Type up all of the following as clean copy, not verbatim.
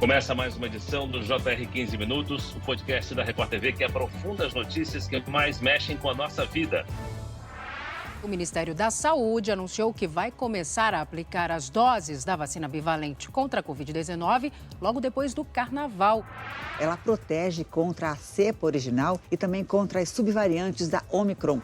Começa mais uma edição do JR 15 Minutos, o podcast da Record TV que aprofunda as notícias que mais mexem com a nossa vida. O Ministério da Saúde anunciou que vai começar a aplicar as doses da vacina bivalente contra a Covid-19 logo depois do Carnaval. Ela protege contra a cepa original e também contra as subvariantes da Omicron.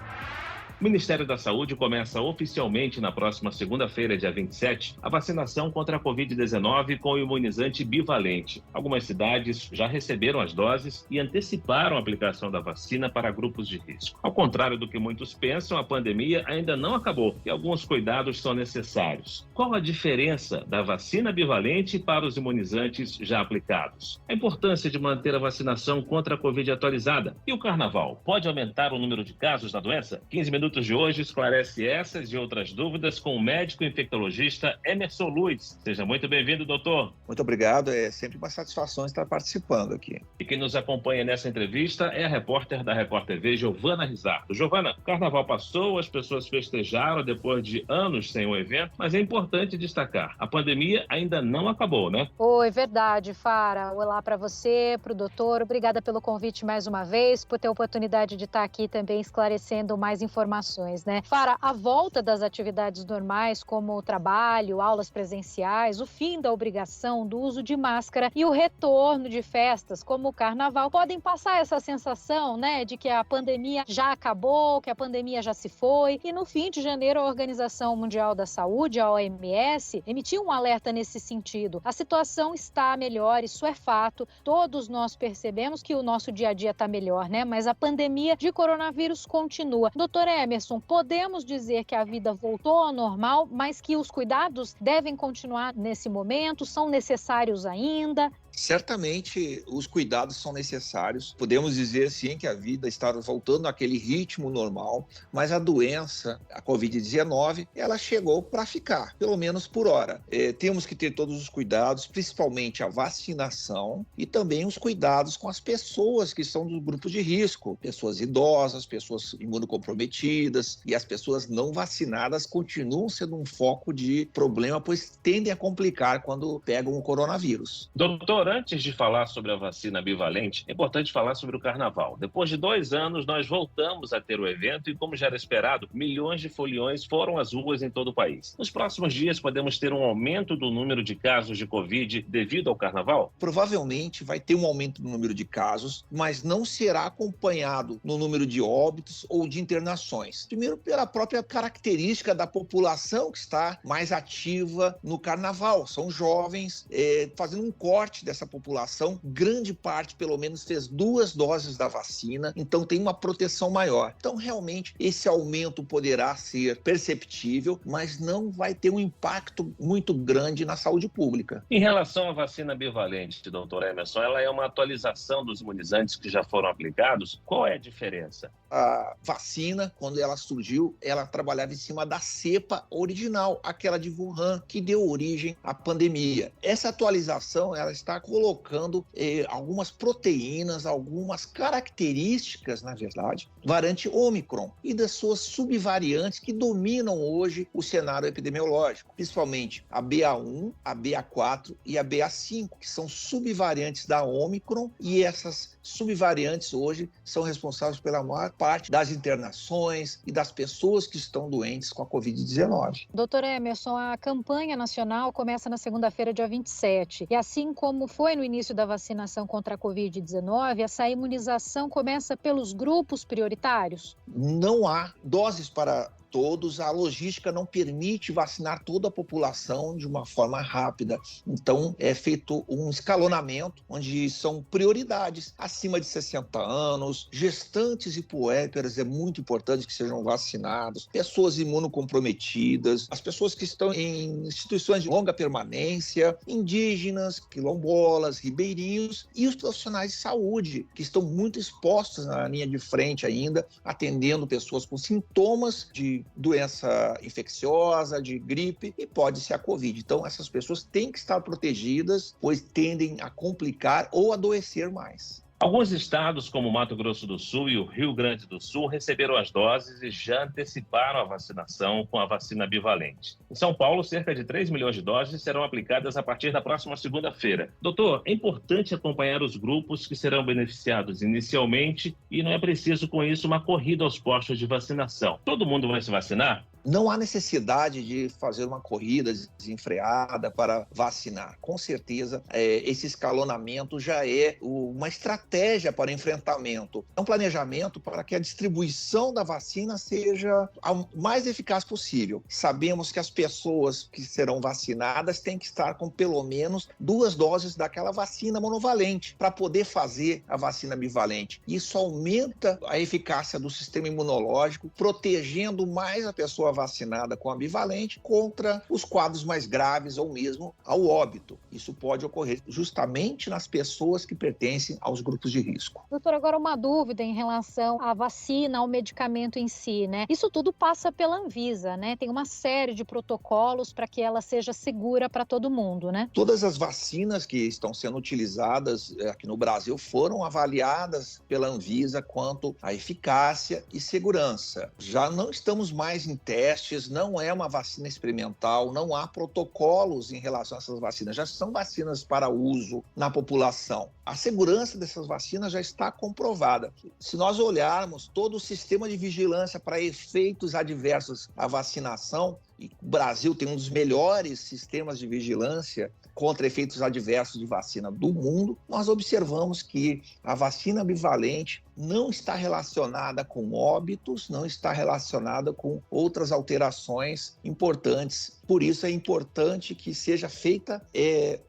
O Ministério da Saúde começa oficialmente na próxima segunda-feira, dia 27, a vacinação contra a Covid-19 com o imunizante bivalente. Algumas cidades já receberam as doses e anteciparam a aplicação da vacina para grupos de risco. Ao contrário do que muitos pensam, a pandemia ainda não acabou e alguns cuidados são necessários. Qual a diferença da vacina bivalente para os imunizantes já aplicados? A importância de manter a vacinação contra a Covid atualizada. E o Carnaval pode aumentar o número de casos da doença? 15 minutos de hoje esclarece essas e outras dúvidas com o médico infectologista Emerson Luiz. Seja muito bem-vindo, doutor. Muito obrigado, é sempre uma satisfação estar participando aqui. E quem nos acompanha nessa entrevista é a repórter da Record TV, Giovana Rizardo. Giovana, o Carnaval passou, as pessoas festejaram depois de anos sem um evento, mas é importante destacar, a pandemia ainda não acabou, né? Oi, verdade, Fara. Olá para você, para o doutor. Obrigada pelo convite mais uma vez, por ter a oportunidade de estar aqui também esclarecendo mais informações, né? Fara, a volta das atividades normais, como o trabalho, aulas presenciais, o fim da obrigação do uso de máscara e o retorno de festas, como o Carnaval, podem passar essa sensação, né, de que a pandemia já acabou, que a pandemia já se foi. E no fim de janeiro, a Organização Mundial da Saúde, a OMS, emitiu um alerta nesse sentido. A situação está melhor, isso é fato. Todos nós percebemos que o nosso dia a dia está melhor, né? Mas a pandemia de coronavírus continua. Doutor Emerson, podemos dizer que a vida voltou ao normal, mas que os cuidados devem continuar nesse momento, são necessários ainda? Certamente os cuidados são necessários. Podemos dizer sim que a vida está voltando àquele ritmo normal, mas a doença, a Covid-19, ela chegou para ficar, pelo menos por hora. Temos que ter todos os cuidados, principalmente a vacinação e também os cuidados com as pessoas que estão do grupo de risco, pessoas idosas, pessoas imunocomprometidas, e as pessoas não vacinadas continuam sendo um foco de problema, pois tendem a complicar quando pegam o coronavírus. Doutor, antes de falar sobre a vacina bivalente, é importante falar sobre o Carnaval. Depois de 2 anos, nós voltamos a ter o evento e, como já era esperado, milhões de foliões foram às ruas em todo o país. Nos próximos dias, podemos ter um aumento do número de casos de Covid devido ao Carnaval? Provavelmente vai ter um aumento no número de casos, mas não será acompanhado no número de óbitos ou de internações. Primeiro, pela própria característica da população que está mais ativa no Carnaval. São jovens, fazendo um corte dessa população, grande parte pelo menos fez 2 doses da vacina, então tem uma proteção maior. Então realmente esse aumento poderá ser perceptível, mas não vai ter um impacto muito grande na saúde pública. Em relação à vacina bivalente, doutor Emerson, ela é uma atualização dos imunizantes que já foram aplicados? Qual é a diferença? A vacina, quando ela surgiu, ela trabalhava em cima da cepa original, aquela de Wuhan, que deu origem à pandemia. Essa atualização, ela está colocando algumas proteínas, algumas características, na verdade, variante Omicron e das suas subvariantes que dominam hoje o cenário epidemiológico, principalmente a BA1, a BA4 e a BA5, que são subvariantes da Omicron, e essas subvariantes hoje são responsáveis pela maior parte das internações e das pessoas que estão doentes com a Covid-19. Doutor Emerson, a campanha nacional começa na segunda-feira, dia 27. E assim como foi no início da vacinação contra a Covid-19, essa imunização começa pelos grupos prioritários? Não há doses para todos, a logística não permite vacinar toda a população de uma forma rápida. Então, é feito um escalonamento, onde são prioridades acima de 60 anos, gestantes e puérperas, é muito importante que sejam vacinados, pessoas imunocomprometidas, as pessoas que estão em instituições de longa permanência, indígenas, quilombolas, ribeirinhos e os profissionais de saúde, que estão muito expostos na linha de frente ainda, atendendo pessoas com sintomas de doença infecciosa, de gripe, e pode ser a Covid. Então, essas pessoas têm que estar protegidas, pois tendem a complicar ou adoecer mais. Alguns estados, como Mato Grosso do Sul e o Rio Grande do Sul, receberam as doses e já anteciparam a vacinação com a vacina bivalente. Em São Paulo, cerca de 3 milhões de doses serão aplicadas a partir da próxima segunda-feira. Doutor, é importante acompanhar os grupos que serão beneficiados inicialmente e não é preciso, com isso, uma corrida aos postos de vacinação. Todo mundo vai se vacinar? Não há necessidade de fazer uma corrida desenfreada para vacinar. Com certeza, esse escalonamento já é uma estratégia para enfrentamento. É um planejamento para que a distribuição da vacina seja o mais eficaz possível. Sabemos que as pessoas que serão vacinadas têm que estar com pelo menos 2 doses daquela vacina monovalente para poder fazer a vacina bivalente. Isso aumenta a eficácia do sistema imunológico, protegendo mais a pessoa vacinada com a bivalente contra os quadros mais graves ou mesmo ao óbito. Isso pode ocorrer justamente nas pessoas que pertencem aos grupos de risco. Doutor, agora uma dúvida em relação à vacina, ao medicamento em si, né? Isso tudo passa pela Anvisa, né? Tem uma série de protocolos para que ela seja segura para todo mundo, né? Todas as vacinas que estão sendo utilizadas aqui no Brasil foram avaliadas pela Anvisa quanto à eficácia e segurança. Já não estamos mais em testes, não é uma vacina experimental, não há protocolos em relação a essas vacinas, já são vacinas para uso na população. A segurança dessas vacinas já está comprovada. Se nós olharmos todo o sistema de vigilância para efeitos adversos à vacinação, e o Brasil tem um dos melhores sistemas de vigilância contra efeitos adversos de vacina do mundo, nós observamos que a vacina bivalente não está relacionada com óbitos, não está relacionada com outras alterações importantes. Por isso é importante que seja feita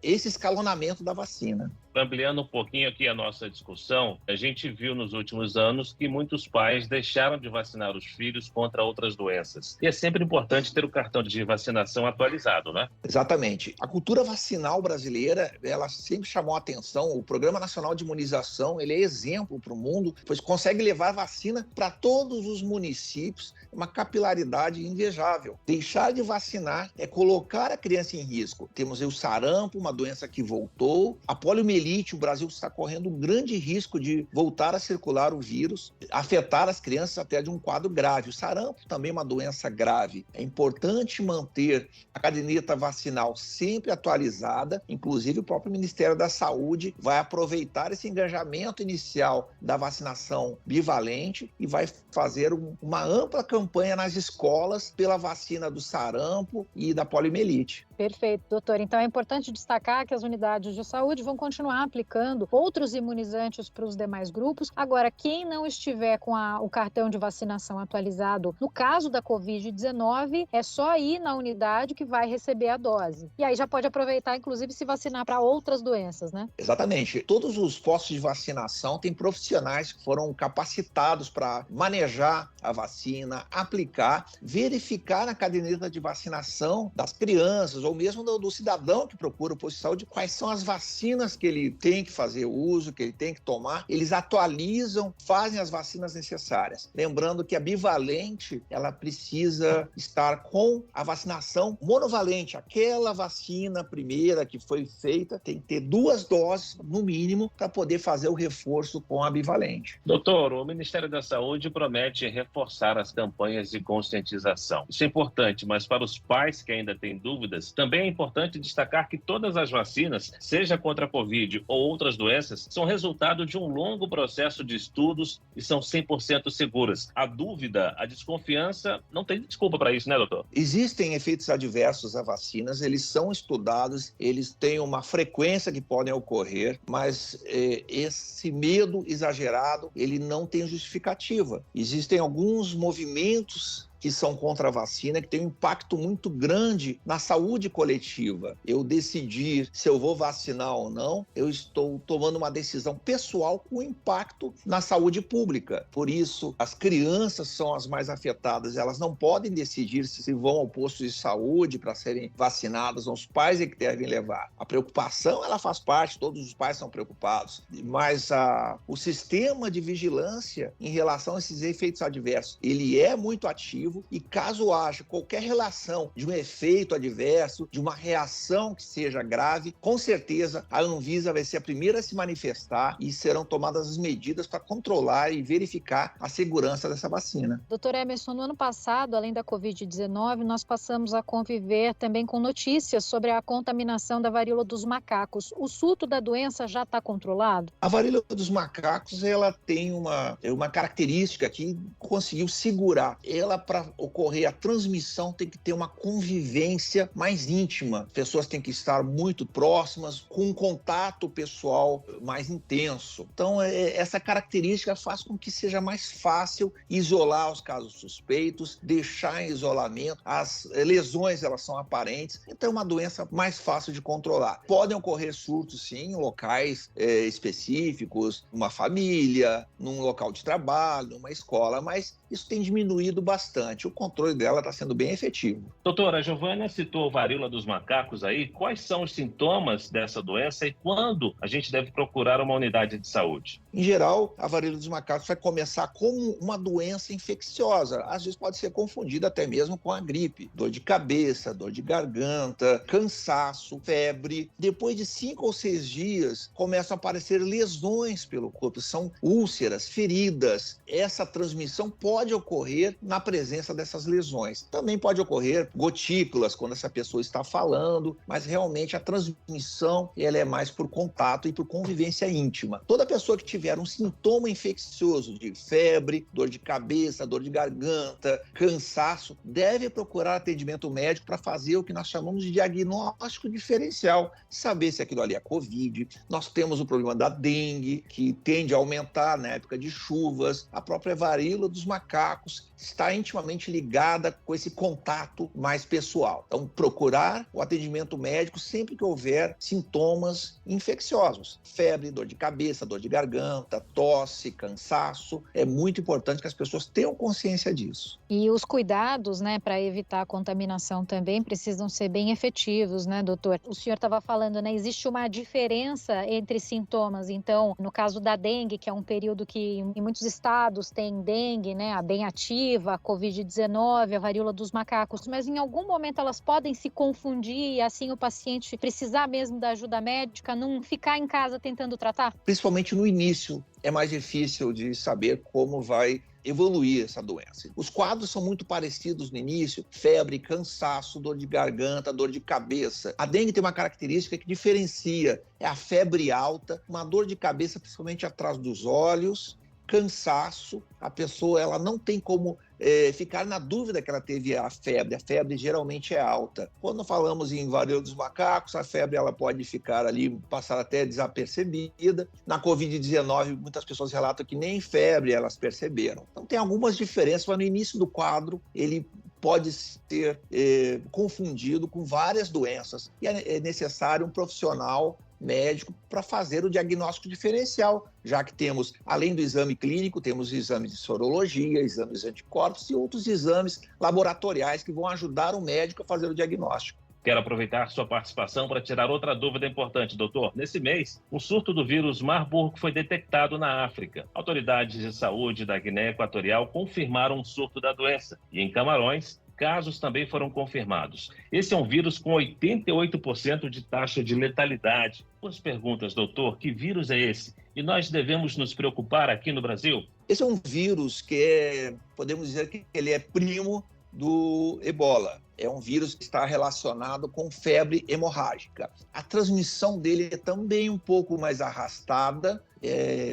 esse escalonamento da vacina. Ampliando um pouquinho aqui a nossa discussão, a gente viu nos últimos anos que muitos pais deixaram de vacinar os filhos contra outras doenças. E é sempre importante ter o cartão de vacinação atualizado, né? Exatamente. A cultura vacinal brasileira, ela sempre chamou a atenção. O Programa Nacional de Imunização, ele é exemplo para o mundo, pois consegue levar vacina para todos os municípios, uma capilaridade invejável. Deixar de vacinar é colocar a criança em risco. Temos aí o sarampo, uma doença que voltou, a poliomielite, o Brasil está correndo um grande risco de voltar a circular o vírus, afetar as crianças até de um quadro grave. O sarampo também é uma doença grave. É importante manter a caderneta vacinal sempre atualizada, inclusive o próprio Ministério da Saúde vai aproveitar esse engajamento inicial da vacinação bivalente e vai fazer uma ampla campanha nas escolas pela vacina do sarampo e da poliomielite. Perfeito, doutor. Então é importante destacar que as unidades de saúde vão continuar aplicando outros imunizantes para os demais grupos. Agora, quem não estiver com o cartão de vacinação atualizado, no caso da Covid-19, é só ir na unidade que vai receber a dose. E aí já pode aproveitar, inclusive, se vacinar para outras doenças, né? Exatamente. Todos os postos de vacinação têm profissionais que foram capacitados para manejar a vacina, aplicar, verificar na caderneta de vacinação das crianças ou mesmo do cidadão que procura o posto de saúde quais são as vacinas que ele tem que fazer uso, que ele tem que tomar. Eles atualizam, fazem as vacinas necessárias. Lembrando que a bivalente, ela precisa estar com a vacinação monovalente. Aquela vacina primeira que foi feita tem que ter 2 doses, no mínimo, para poder fazer o reforço com a bivalente. Doutor, o Ministério da Saúde promete reforçar as campanhas de conscientização. Isso é importante, mas para os pais que ainda têm dúvidas, também é importante destacar que todas as vacinas, seja contra a Covid ou outras doenças, são resultado de um longo processo de estudos e são 100% seguras. A dúvida, a desconfiança, não tem desculpa para isso, né, doutor? Existem efeitos adversos a vacinas, eles são estudados, eles têm uma frequência que podem ocorrer, mas esse medo exagerado, ele não tem justificativa. Existem alguns movimentos que são contra a vacina, que tem um impacto muito grande na saúde coletiva. Eu decidir se eu vou vacinar ou não, eu estou tomando uma decisão pessoal com impacto na saúde pública. Por isso, as crianças são as mais afetadas, elas não podem decidir se vão ao posto de saúde para serem vacinadas, são os pais é que devem levar. A preocupação, ela faz parte, todos os pais são preocupados, mas o sistema de vigilância em relação a esses efeitos adversos, ele é muito ativo, positivo e caso haja qualquer relação de um efeito adverso, de uma reação que seja grave, com certeza a Anvisa vai ser a primeira a se manifestar e serão tomadas as medidas para controlar e verificar a segurança dessa vacina. Doutor Emerson, no ano passado, além da Covid-19, nós passamos a conviver também com notícias sobre a contaminação da varíola dos macacos. O surto da doença já está controlado? A varíola dos macacos, ela tem uma característica que conseguiu segurar. Ela, para ocorrer a transmissão, tem que ter uma convivência mais íntima. As pessoas têm que estar muito próximas, com um contato pessoal mais intenso. Então, essa característica faz com que seja mais fácil isolar os casos suspeitos, deixar em isolamento. As lesões, elas são aparentes, então é uma doença mais fácil de controlar. Podem ocorrer surtos, sim, em locais específicos, numa família, num local de trabalho, numa escola, mas isso tem diminuído bastante. O controle dela está sendo bem efetivo. Doutora, a Giovânia citou a varíola dos macacos aí. Quais são os sintomas dessa doença e quando a gente deve procurar uma unidade de saúde? Em geral, a varíola dos macacos vai começar como uma doença infecciosa. Às vezes pode ser confundida até mesmo com a gripe. Dor de cabeça, dor de garganta, cansaço, febre. Depois de 5 ou 6 dias, começam a aparecer lesões pelo corpo. São úlceras, feridas. Essa transmissão pode ocorrer na presença dessas lesões. Também pode ocorrer gotículas quando essa pessoa está falando, mas realmente a transmissão ela é mais por contato e por convivência íntima. Toda pessoa que tiver um sintoma infeccioso de febre, dor de cabeça, dor de garganta, cansaço, deve procurar atendimento médico para fazer o que nós chamamos de diagnóstico diferencial, saber se aquilo ali é Covid. Nós temos o problema da dengue, que tende a aumentar na época de chuvas. A própria varíola dos macacos está intimamente ligada com esse contato mais pessoal. Então, procurar o atendimento médico sempre que houver sintomas infecciosos. Febre, dor de cabeça, dor de garganta, tosse, cansaço. É muito importante que as pessoas tenham consciência disso. E os cuidados, né, para evitar a contaminação também precisam ser bem efetivos, né, doutor? O senhor estava falando, né, existe uma diferença entre sintomas. Então, no caso da dengue, que é um período que em muitos estados tem dengue, né, a bem ativa, a Covid-19, a varíola dos macacos, mas em algum momento elas podem se confundir e assim o paciente precisar mesmo da ajuda médica, não ficar em casa tentando tratar? Principalmente no início, é mais difícil de saber como vai evoluir essa doença. Os quadros são muito parecidos no início: febre, cansaço, dor de garganta, dor de cabeça. A dengue tem uma característica que diferencia: é a febre alta, uma dor de cabeça principalmente atrás dos olhos, cansaço. A pessoa ela não tem como ficar na dúvida que ela teve a febre geralmente é alta. Quando falamos em varíola dos macacos, a febre ela pode ficar ali, passar até desapercebida. Na Covid-19, muitas pessoas relatam que nem febre elas perceberam. Então tem algumas diferenças, mas no início do quadro ele pode ser confundido com várias doenças e é necessário um profissional médico para fazer o diagnóstico diferencial, já que temos, além do exame clínico, temos exames de sorologia, exames de anticorpos e outros exames laboratoriais que vão ajudar o médico a fazer o diagnóstico. Quero aproveitar sua participação para tirar outra dúvida importante, doutor. Nesse mês, um surto do vírus Marburg foi detectado na África. Autoridades de saúde da Guiné Equatorial confirmaram um surto da doença e em Camarões, casos também foram confirmados. Esse é um vírus com 88% de taxa de letalidade. Duas perguntas, doutor. Que vírus é esse? E nós devemos nos preocupar aqui no Brasil? Esse é um vírus que podemos dizer que ele é primo do Ebola. É um vírus que está relacionado com febre hemorrágica. A transmissão dele é também um pouco mais arrastada,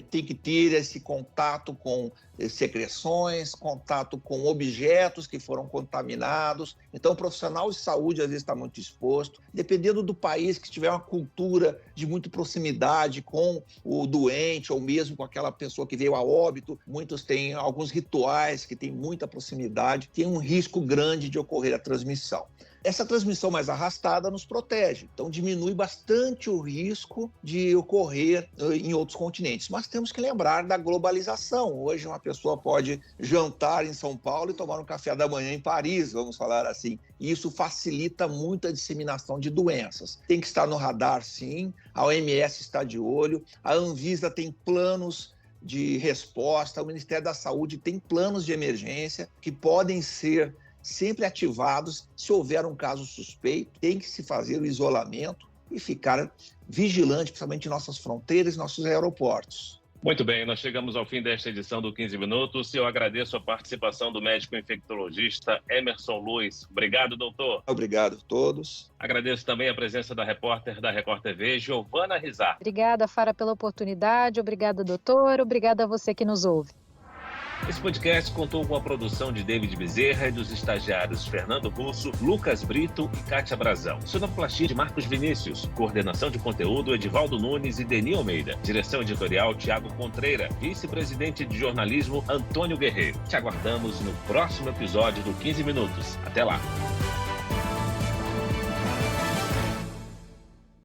tem que ter esse contato com secreções, contato com objetos que foram contaminados. Então, o profissional de saúde às vezes está muito exposto. Dependendo do país que tiver uma cultura de muita proximidade com o doente ou mesmo com aquela pessoa que veio a óbito, muitos têm alguns rituais que têm muita proximidade, tem um risco grande de ocorrer a transmissão. Essa transmissão mais arrastada nos protege, então diminui bastante o risco de ocorrer em outros continentes. Mas temos que lembrar da globalização. Hoje uma pessoa pode jantar em São Paulo e tomar um café da manhã em Paris, vamos falar assim. Isso facilita muito a disseminação de doenças. Tem que estar no radar, sim. A OMS está de olho. A Anvisa tem planos de resposta. O Ministério da Saúde tem planos de emergência que podem ser sempre ativados. Se houver um caso suspeito, tem que se fazer o isolamento e ficar vigilante, principalmente em nossas fronteiras e nossos aeroportos. Muito bem, nós chegamos ao fim desta edição do 15 Minutos. Eu agradeço a participação do médico infectologista Emerson Luiz. Obrigado, doutor. Obrigado a todos. Agradeço também a presença da repórter da Record TV, Giovana Rizar. Obrigada, Fara, pela oportunidade. Obrigada, doutor. Obrigada a você que nos ouve. Esse podcast contou com a produção de David Bezerra e dos estagiários Fernando Russo, Lucas Brito e Kátia Brazão. Sonoplastia de Marcos Vinícius. Coordenação de conteúdo Edivaldo Nunes e Deni Almeida. Direção editorial Tiago Contreira. Vice-presidente de jornalismo Antônio Guerreiro. Te aguardamos no próximo episódio do 15 Minutos. Até lá.